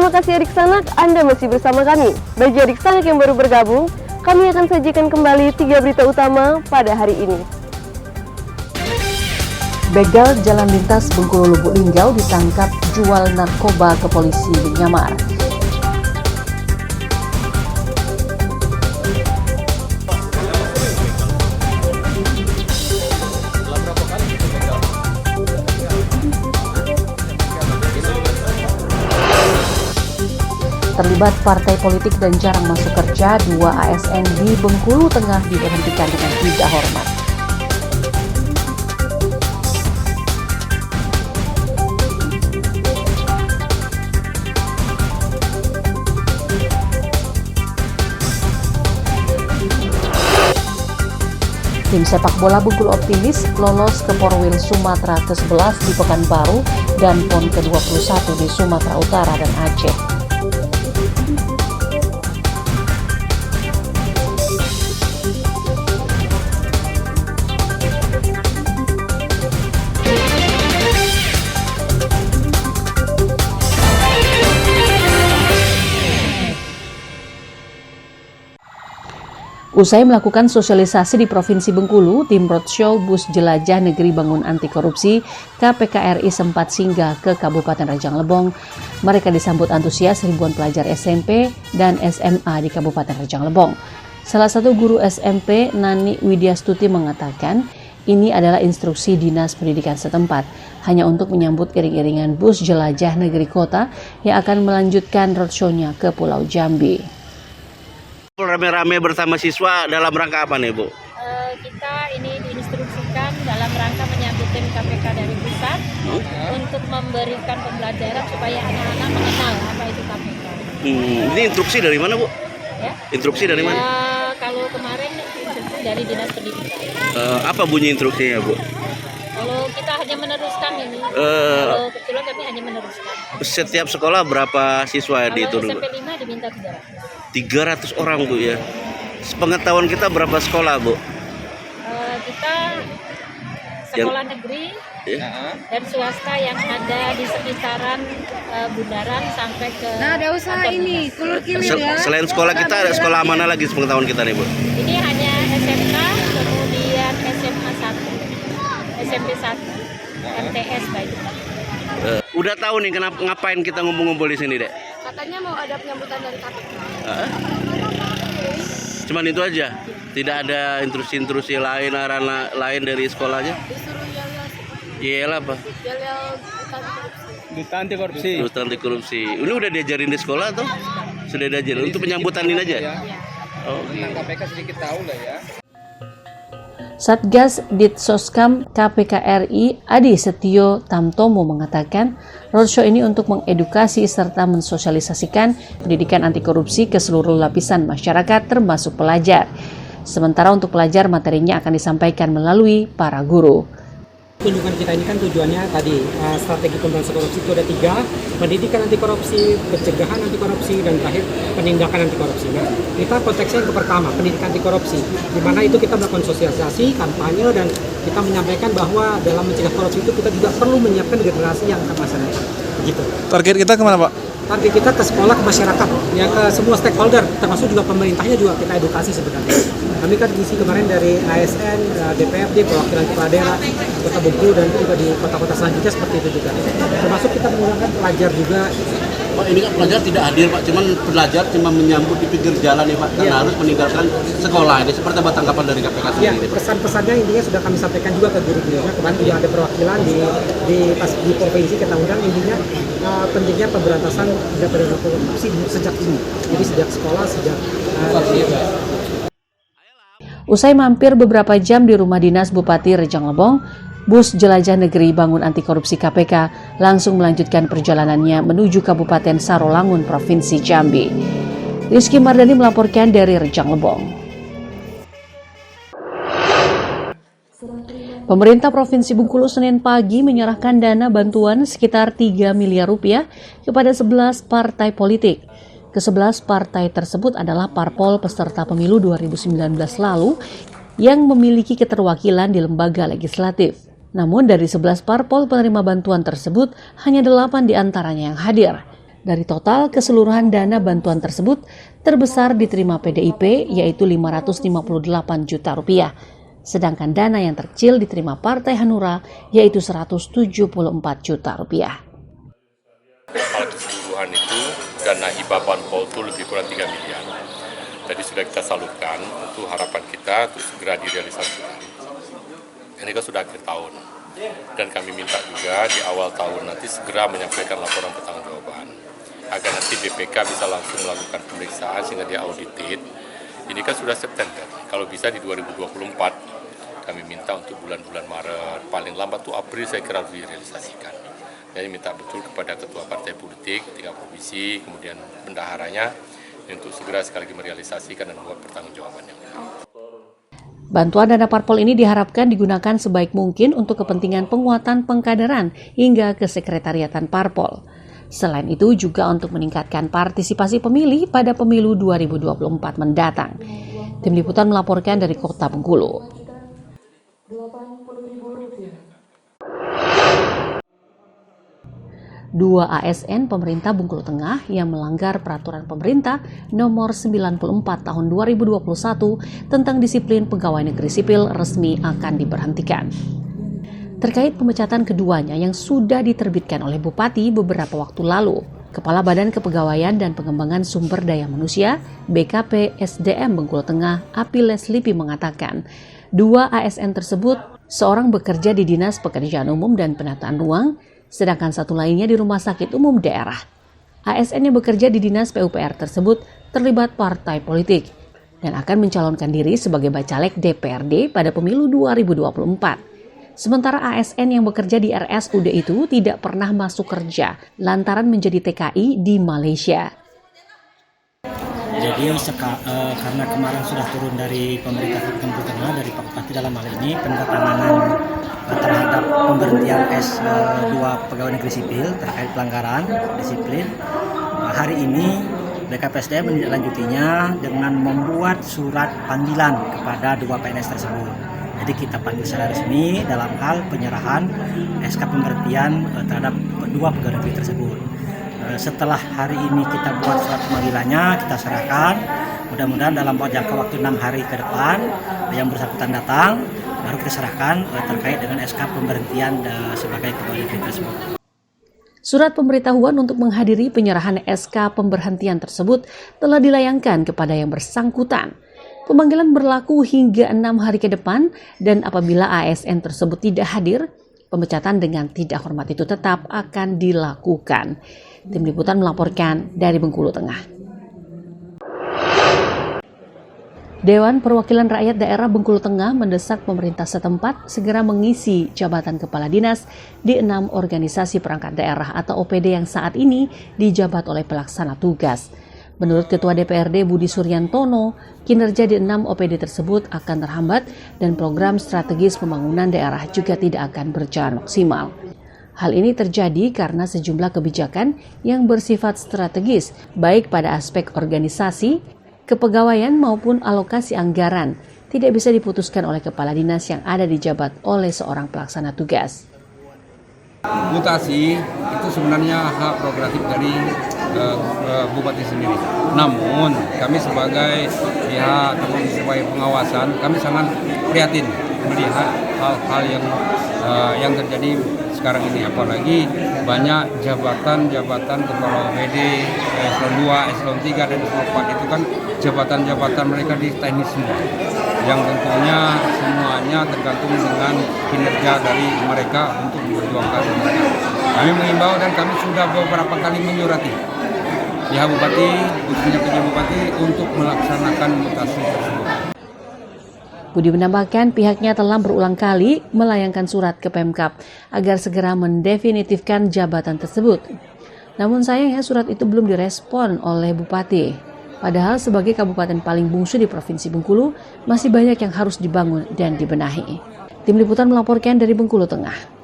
Terima kasih Adik Sanak, Anda masih bersama kami. Bagi Adik Sanak yang baru bergabung, kami akan sajikan kembali 3 berita utama pada hari ini. Begal jalan lintas Bengkulu Lubuk Linggau ditangkap jual narkoba ke polisi Myanmar. Terlibat partai politik dan jarang masuk kerja, 2 ASN di Bengkulu Tengah diberhentikan dengan tidak hormat. Tim sepak bola Bengkulu Optimis lolos ke Porwil Sumatera ke-11 di Pekanbaru dan PON ke-21 di Sumatera Utara dan Aceh. Usai melakukan sosialisasi di Provinsi Bengkulu, tim roadshow Bus Jelajah Negeri Bangun Anti Korupsi KPK RI sempat singgah ke Kabupaten Rejang Lebong. Mereka disambut antusias ribuan pelajar SMP dan SMA di Kabupaten Rejang Lebong. Salah satu guru SMP, Nani Widyastuti, mengatakan ini adalah instruksi Dinas Pendidikan setempat, hanya untuk menyambut iring-iringan Bus Jelajah Negeri Kota yang akan melanjutkan roadshow-nya ke Pulau Jambi. Rame-rame bersama siswa dalam rangka apa nih, Bu? Kita ini diinstruksikan dalam rangka menyambut tim KPK dari pusat untuk memberikan pembelajaran supaya anak-anak mengenal apa itu KPK. Ini instruksi dari mana, Bu? Ya? Instruksi dari mana? Kalau kemarin instruksi dari Dinas Pendidikan. Apa bunyi instruksinya, Bu? Kalau kita hanya meneruskan ini, kalau kebetulan kami hanya meneruskan. Setiap sekolah berapa siswa Kalau itu? SMP 5 diminta 300 orang, Bu, ya. Sepengetahuan kita berapa sekolah, Bu? Kita sekolah negeri dan swasta yang ada di sekitaran bundaran sampai ke. Nah, ada usaha ini, kulur-kilir ya. Selain sekolah kita, ada sekolah mana lagi sepengetahuan kita nih, Bu? Ini hanya SMK, kemudian SMA 1, SMP 1, MTS baik. Udah tahu nih kenapa ngapain kita ngumpul-ngumpul di sini, Dek? Katanya mau ada penyambutan dari KPK. Cuman itu aja. Tidak ada instruksi-instruksi lain, arahan lain dari sekolahnya. Disuruh Iyalah apa? Duta anti korupsi. Duta anti korupsi. Ini udah diajarin di sekolah atau sudah diajarin untuk penyambutan ini aja? Ya. Oh, tentang KPK sedikit tahu lah ya. Satgas Ditsoskam KPK RI Adi Setio Tamtomo mengatakan roadshow ini untuk mengedukasi serta mensosialisasikan pendidikan anti korupsi ke seluruh lapisan masyarakat termasuk pelajar. Sementara untuk pelajar materinya akan disampaikan melalui para guru. Kunjungan kita ini kan tujuannya tadi strategi pemberantasan korupsi itu ada 3, pendidikan anti korupsi, pencegahan anti korupsi, dan terakhir penindakan anti korupsi. Nah, kita konteksnya yang pertama, pendidikan anti korupsi, di mana itu kita melakukan sosialisasi, kampanye, dan kita menyampaikan bahwa dalam mencegah korupsi itu kita juga perlu menyiapkan generasi yang akan masyarakat. Begitu. Target kita kemana, Pak? Target kita ke sekolah, ke masyarakat, ya ke semua stakeholder, termasuk juga pemerintahnya juga kita edukasi sebenarnya. Kami kan diisi kemarin dari ASN, DPRD, perwakilan kepala daerah, Kota Bengkulu, dan juga di kota-kota selanjutnya seperti itu juga. Termasuk kita menggunakan pelajar juga. Pak, ini kan pelajar tidak hadir, Pak. Cuman pelajar cuma menyambut di pinggir jalan ya, Pak. Karena harus meninggalkan sekolah. Ini seperti apa tanggapan dari KPK Ya, sendiri, Pak? pesan-pesannya intinya sudah kami sampaikan juga ke guru-gurunya. Kemarin juga ada perwakilan di provinsi kita undang, intinya pentingnya pemberantasan tindak pidana korupsi sejak dini. Jadi sejak sekolah, sejak Usai mampir beberapa jam di rumah dinas Bupati Rejang Lebong, Bus Jelajah Negeri Bangun Anti Korupsi KPK langsung melanjutkan perjalanannya menuju Kabupaten Sarolangun, Provinsi Jambi. Rizky Mardani melaporkan dari Rejang Lebong. Pemerintah Provinsi Bengkulu Senin pagi menyerahkan dana bantuan sekitar 3 miliar rupiah kepada 11 partai politik. Ke-11 partai tersebut adalah parpol peserta pemilu 2019 lalu yang memiliki keterwakilan di lembaga legislatif. Namun dari 11 parpol penerima bantuan tersebut, hanya 8 diantaranya yang hadir. Dari total keseluruhan dana bantuan tersebut, terbesar diterima PDIP yaitu Rp558 juta. Sedangkan dana yang terkecil diterima Partai Hanura yaitu Rp174 juta. Kalau keseluruhan itu dana hibah parpol itu lebih kurang 3 miliar. Tadi sudah kita salurkan, untuk harapan kita untuk segera direalisasikan. Ini kan sudah akhir tahun. Dan kami minta juga di awal tahun nanti segera menyampaikan laporan pertanggungjawaban. Agar nanti BPK bisa langsung melakukan pemeriksaan sehingga dia audited. Ini kan sudah September, kalau bisa di 2024 kami minta untuk bulan-bulan Maret, paling lambat tuh April saya kira harus direalisasikan. Jadi minta betul kepada ketua partai politik, 3 provinsi, kemudian bendaharanya untuk segera sekali lagi merealisasikan dan membuat pertanggungjawaban yang benar. Bantuan dana parpol ini diharapkan digunakan sebaik mungkin untuk kepentingan penguatan pengkaderan hingga ke sekretariatan parpol. Selain itu juga untuk meningkatkan partisipasi pemilih pada pemilu 2024 mendatang. Tim Liputan melaporkan dari Kota Bengkulu. Dua ASN pemerintah Bengkulu Tengah yang melanggar peraturan pemerintah nomor 94 tahun 2021 tentang disiplin pegawai negeri sipil resmi akan diberhentikan. Terkait pemecatan keduanya yang sudah diterbitkan oleh Bupati beberapa waktu lalu, Kepala Badan Kepegawaian dan Pengembangan Sumber Daya Manusia BKP SDM Bengkulu Tengah Apiles Lipi mengatakan, dua ASN tersebut seorang bekerja di Dinas Pekerjaan Umum dan Penataan Ruang, sedangkan satu lainnya di Rumah Sakit Umum Daerah. ASN yang bekerja di Dinas PUPR tersebut terlibat partai politik dan akan mencalonkan diri sebagai bacalek DPRD pada pemilu 2024. Sementara ASN yang bekerja di RSUD itu tidak pernah masuk kerja lantaran menjadi TKI di Malaysia. Jadi karena kemarin sudah turun dari pemerintah Bengkulu Tengah, dari Pak Bupati dalam hal ini penandatanganan terhadap pemberhentian S2 pegawai negeri sipil terkait pelanggaran disiplin. Hari ini BKPSDM menindaklanjutinya dengan membuat surat panggilan kepada dua PNS tersebut. Jadi kita panggil secara resmi dalam hal penyerahan SK pemberhentian terhadap dua pegawai negeri tersebut. Setelah hari ini kita buat surat pemanggilannya, kita serahkan. Mudah-mudahan dalam jangka waktu 6 hari ke depan yang bersangkutan datang, baru kita serahkan terkait dengan SK pemberhentian sebagai pegawai negeri tersebut. Surat pemberitahuan untuk menghadiri penyerahan SK pemberhentian tersebut telah dilayangkan kepada yang bersangkutan. Pemanggilan berlaku hingga 6 hari ke depan dan apabila ASN tersebut tidak hadir, pemecatan dengan tidak hormat itu tetap akan dilakukan. Tim Liputan melaporkan dari Bengkulu Tengah. Dewan Perwakilan Rakyat Daerah Bengkulu Tengah mendesak pemerintah setempat segera mengisi jabatan kepala dinas di 6 organisasi perangkat daerah atau OPD yang saat ini dijabat oleh pelaksana tugas. Menurut Ketua DPRD Budi Suryantono, kinerja di 6 OPD tersebut akan terhambat dan program strategis pembangunan daerah juga tidak akan berjalan maksimal. Hal ini terjadi karena sejumlah kebijakan yang bersifat strategis, baik pada aspek organisasi, kepegawaian maupun alokasi anggaran, tidak bisa diputuskan oleh kepala dinas yang ada dijabat oleh seorang pelaksana tugas. Mutasi itu sebenarnya hak prerogatif dari Bupati sendiri. Namun kami sebagai pihak ataupun sebagai pengawasan, kami sangat prihatin melihat hal-hal yang terjadi sekarang ini. Apalagi banyak jabatan-jabatan kepala OPD, eselon 2, eselon 3, dan eselon 4 itu kan jabatan-jabatan mereka di teknis semua. Yang tentunya semuanya tergantung dengan kinerja dari mereka untuk memperjuangkan mereka. Kami mengimbau dan kami sudah beberapa kali menyurati pihak Bupati, khususnya PJ Bupati untuk melaksanakan mutasi tersebut. Budi menambahkan pihaknya telah berulang kali melayangkan surat ke Pemkab agar segera mendefinitifkan jabatan tersebut. Namun sayangnya surat itu belum direspon oleh Bupati. Padahal sebagai kabupaten paling bungsu di Provinsi Bengkulu, masih banyak yang harus dibangun dan dibenahi. Tim Liputan melaporkan dari Bengkulu Tengah.